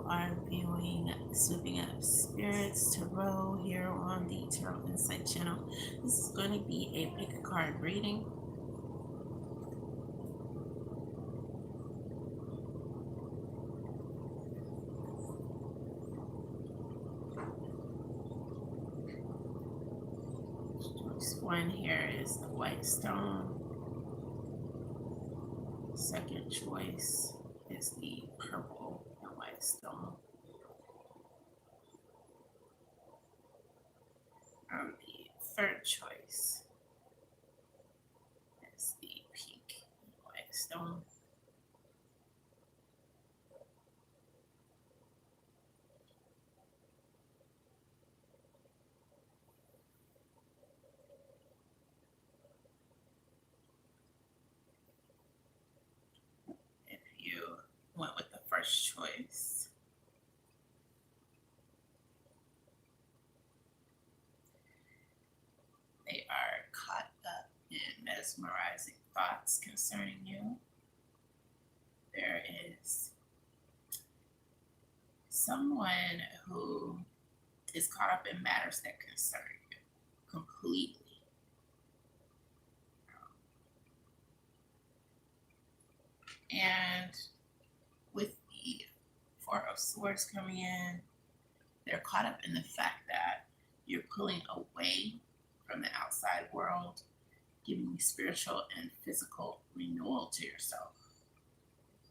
You are viewing Sweeping Up Spirits Tarot here on the Tarot Insight channel. This is going to be a pick a card reading. Choice one here is the white stone. Second choice is the purple and white stone. The third choice is the pink and white stone. If you went with the first choice, they are caught up in mesmerizing thoughts concerning you. There is someone who is caught up in matters that concern you completely. And with the Four of Swords coming in, they're caught up in the fact that you're pulling away from the outside world, giving you spiritual and physical renewal to yourself.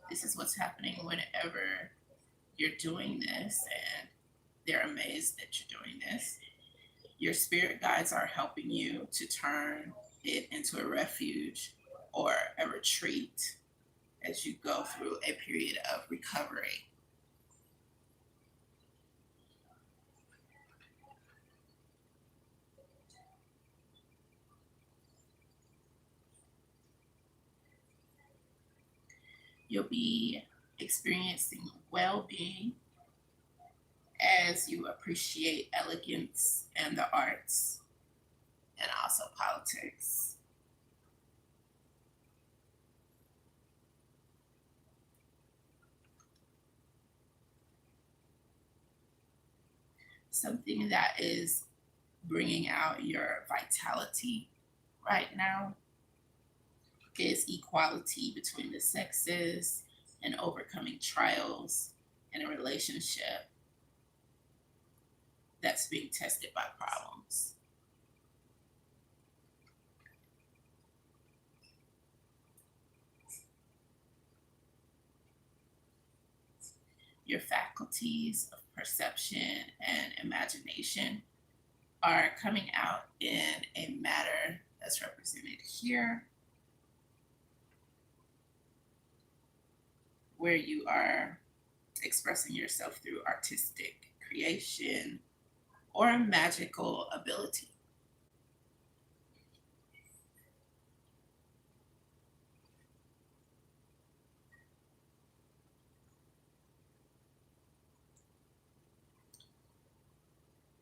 This is what's happening whenever you're doing this, and they're amazed that you're doing this. Your spirit guides are helping you to turn it into a refuge or a retreat as you go through a period of recovery. You'll be experiencing well-being as you appreciate elegance and the arts and also politics. Something that is bringing out your vitality right now is equality between the sexes and overcoming trials in a relationship that's being tested by problems. Your faculties of perception and imagination are coming out in a matter that's represented here, where you are expressing yourself through artistic creation or a magical ability.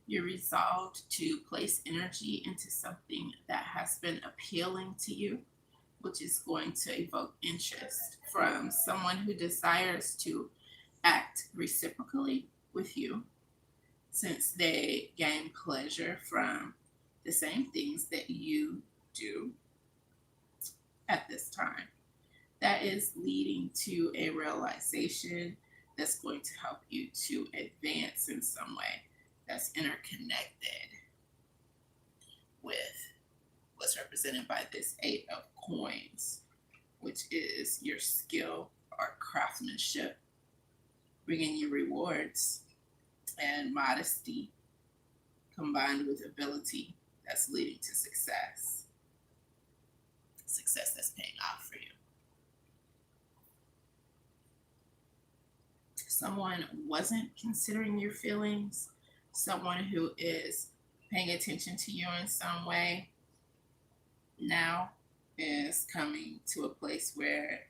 You're resolved to place energy into something that has been appealing to you, which is going to evoke interest from someone who desires to act reciprocally with you, since they gain pleasure from the same things that you do at this time. That is leading to a realization that's going to help you to advance in some way that's interconnected with what's represented by this Eight of Coins, which is your skill or craftsmanship, bringing you rewards and modesty combined with ability that's leading to success. Success that's paying off for you. Someone wasn't considering your feelings, someone who is paying attention to you in some way, now is coming to a place where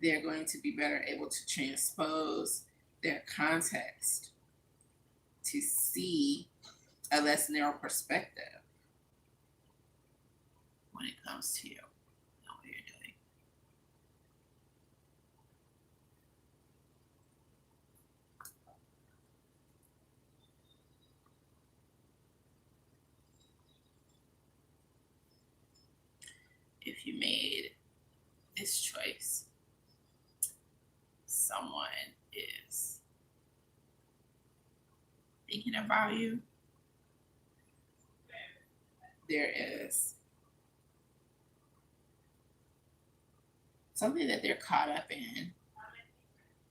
they're going to be better able to transpose their context to see a less narrow perspective when it comes to you and what you're doing. if you made this choice. Someone is thinking about you. There is something that they're caught up in,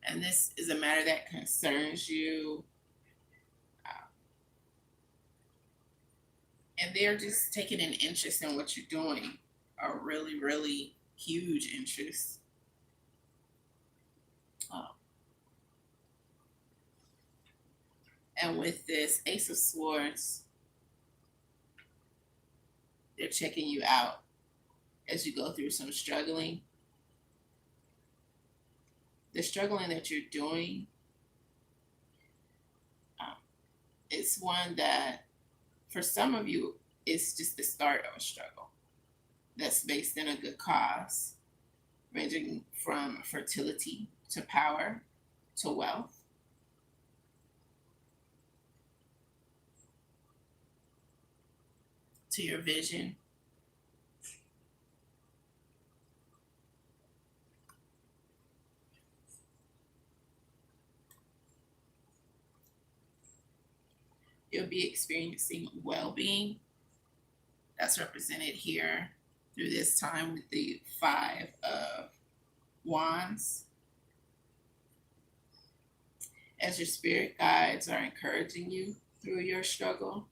and this is a matter that concerns you. And they're just taking an interest in what you're doing, a really, really huge interest. Um, and with this Ace of Swords, they're checking you out as you go through some struggling. The struggling that you're doing, it's one that for some of you, it's just the start of a struggle that's based in a good cause, ranging from fertility to power to wealth. To your vision. You'll be experiencing well-being. That's represented here through this time with the Five of Wands. As your spirit guides are encouraging you through your struggle.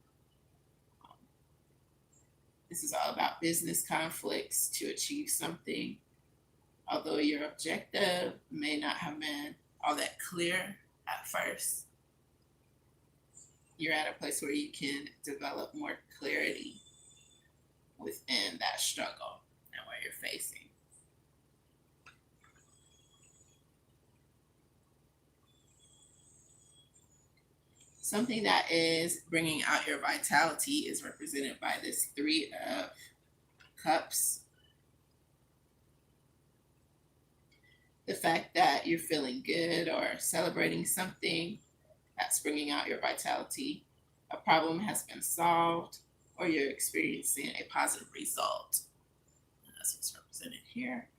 This is all about business conflicts to achieve something. Although your objective may not have been all that clear at first, you're at a place where you can develop more clarity within that struggle and what you're facing. Something that is bringing out your vitality is represented by this Three of Cups. The fact that you're feeling good or celebrating something, that's bringing out your vitality. A problem has been solved, or you're experiencing a positive result. And that's what's represented here.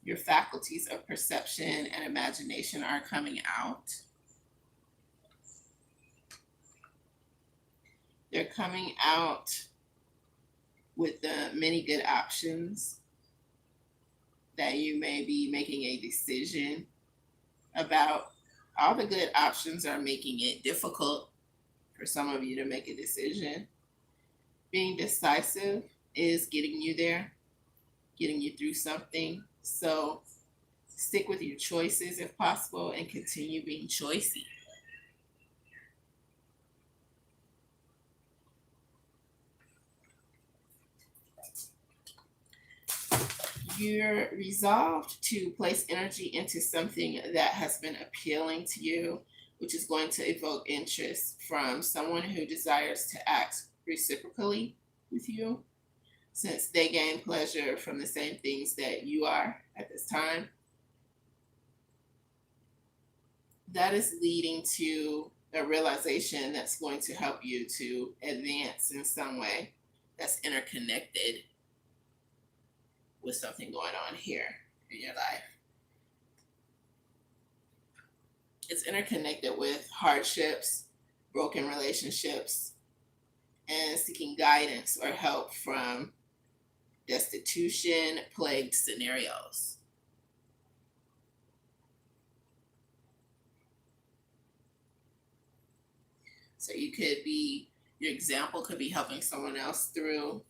Your faculties of perception and imagination are coming out. They're coming out with the many good options that you may be making a decision about. All the good options are making it difficult for some of you to make a decision. Being decisive is getting you there, getting you through something. So stick with your choices if possible and continue being choicy. You're resolved to place energy into something that has been appealing to you, which is going to evoke interest from someone who desires to act reciprocally with you, since they gain pleasure from the same things that you are at this time. That is leading to a realization that's going to help you to advance in some way that's interconnected with something going on here in your life. It's interconnected with hardships, broken relationships, and seeking guidance or help from destitution plagued scenarios. So your example could be helping someone else through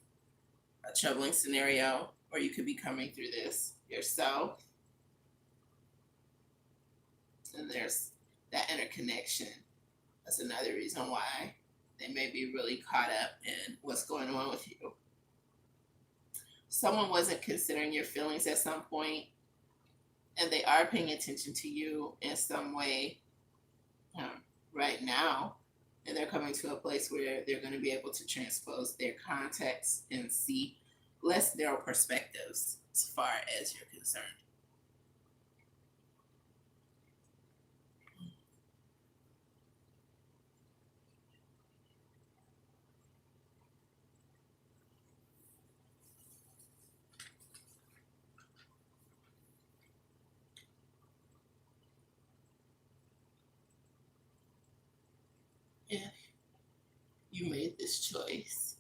a troubling scenario, or you could be coming through this yourself. And there's that interconnection. That's another reason why they may be really caught up in what's going on with you. Someone wasn't considering your feelings at some point, and they are paying attention to you in some way right now. And they're coming to a place where they're going to be able to transpose their context and see less narrow perspectives as far as you're concerned. you made this choice.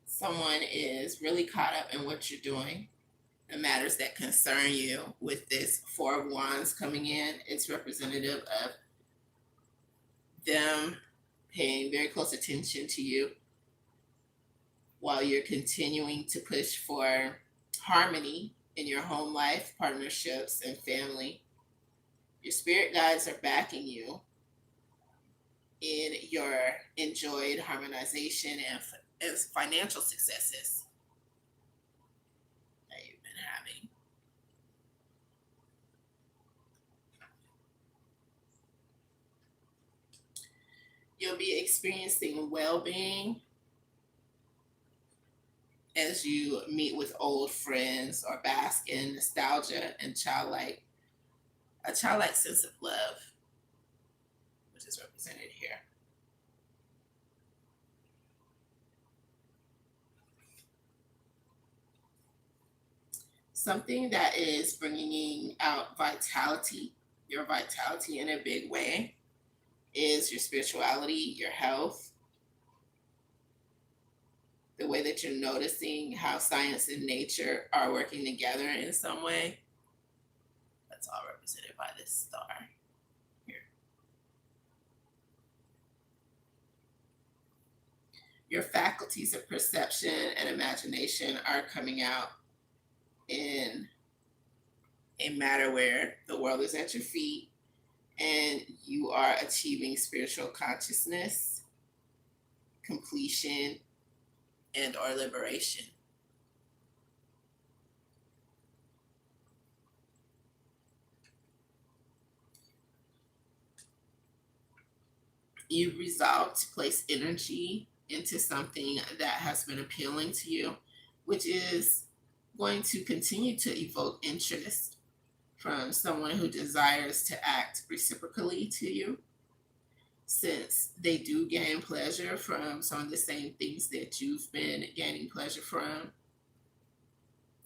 Someone is really caught up in what you're doing, the matters that concern you. With this Four of Wands coming in, it's representative of them paying very close attention to you while you're continuing to push for harmony in your home life, partnerships, and family. Your spirit guides are backing you in your enjoyed harmonization and financial successes that you've been having. You'll be experiencing well being as you meet with old friends or bask in nostalgia and a childlike sense of love, which is represented here. Something that is bringing out vitality, your vitality in a big way, is your spirituality, your health, the way that you're noticing how science and nature are working together in some way. That's all represented by this star here. Your faculties of perception and imagination are coming out in a matter where the world is at your feet and you are achieving spiritual consciousness, completion, and or liberation. You resolve to place energy into something that has been appealing to you, which is going to continue to evoke interest from someone who desires to act reciprocally to you, since they do gain pleasure from some of the same things that you've been gaining pleasure from.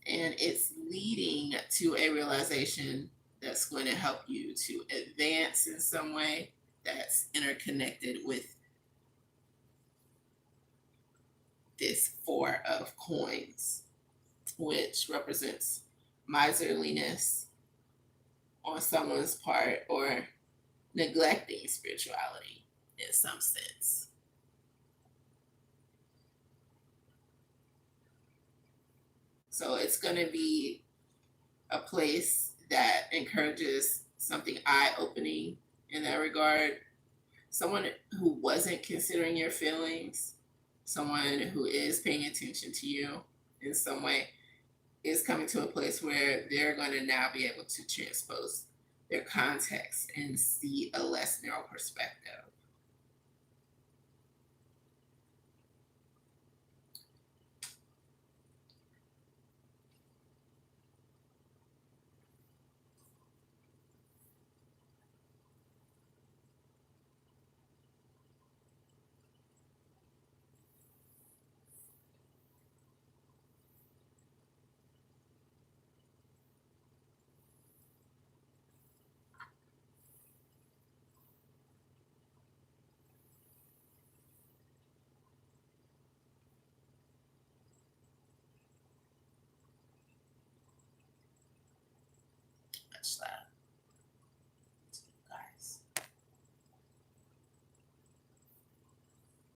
And it's leading to a realization that's going to help you to advance in some way that's interconnected with this Four of Coins, which represents miserliness on someone's part or neglecting spirituality in some sense. So it's going to be a place that encourages something eye-opening in that regard. Someone who wasn't considering your feelings, someone who is paying attention to you in some way, is coming to a place where they're going to now be able to transpose their context and see a less narrow perspective. Much love.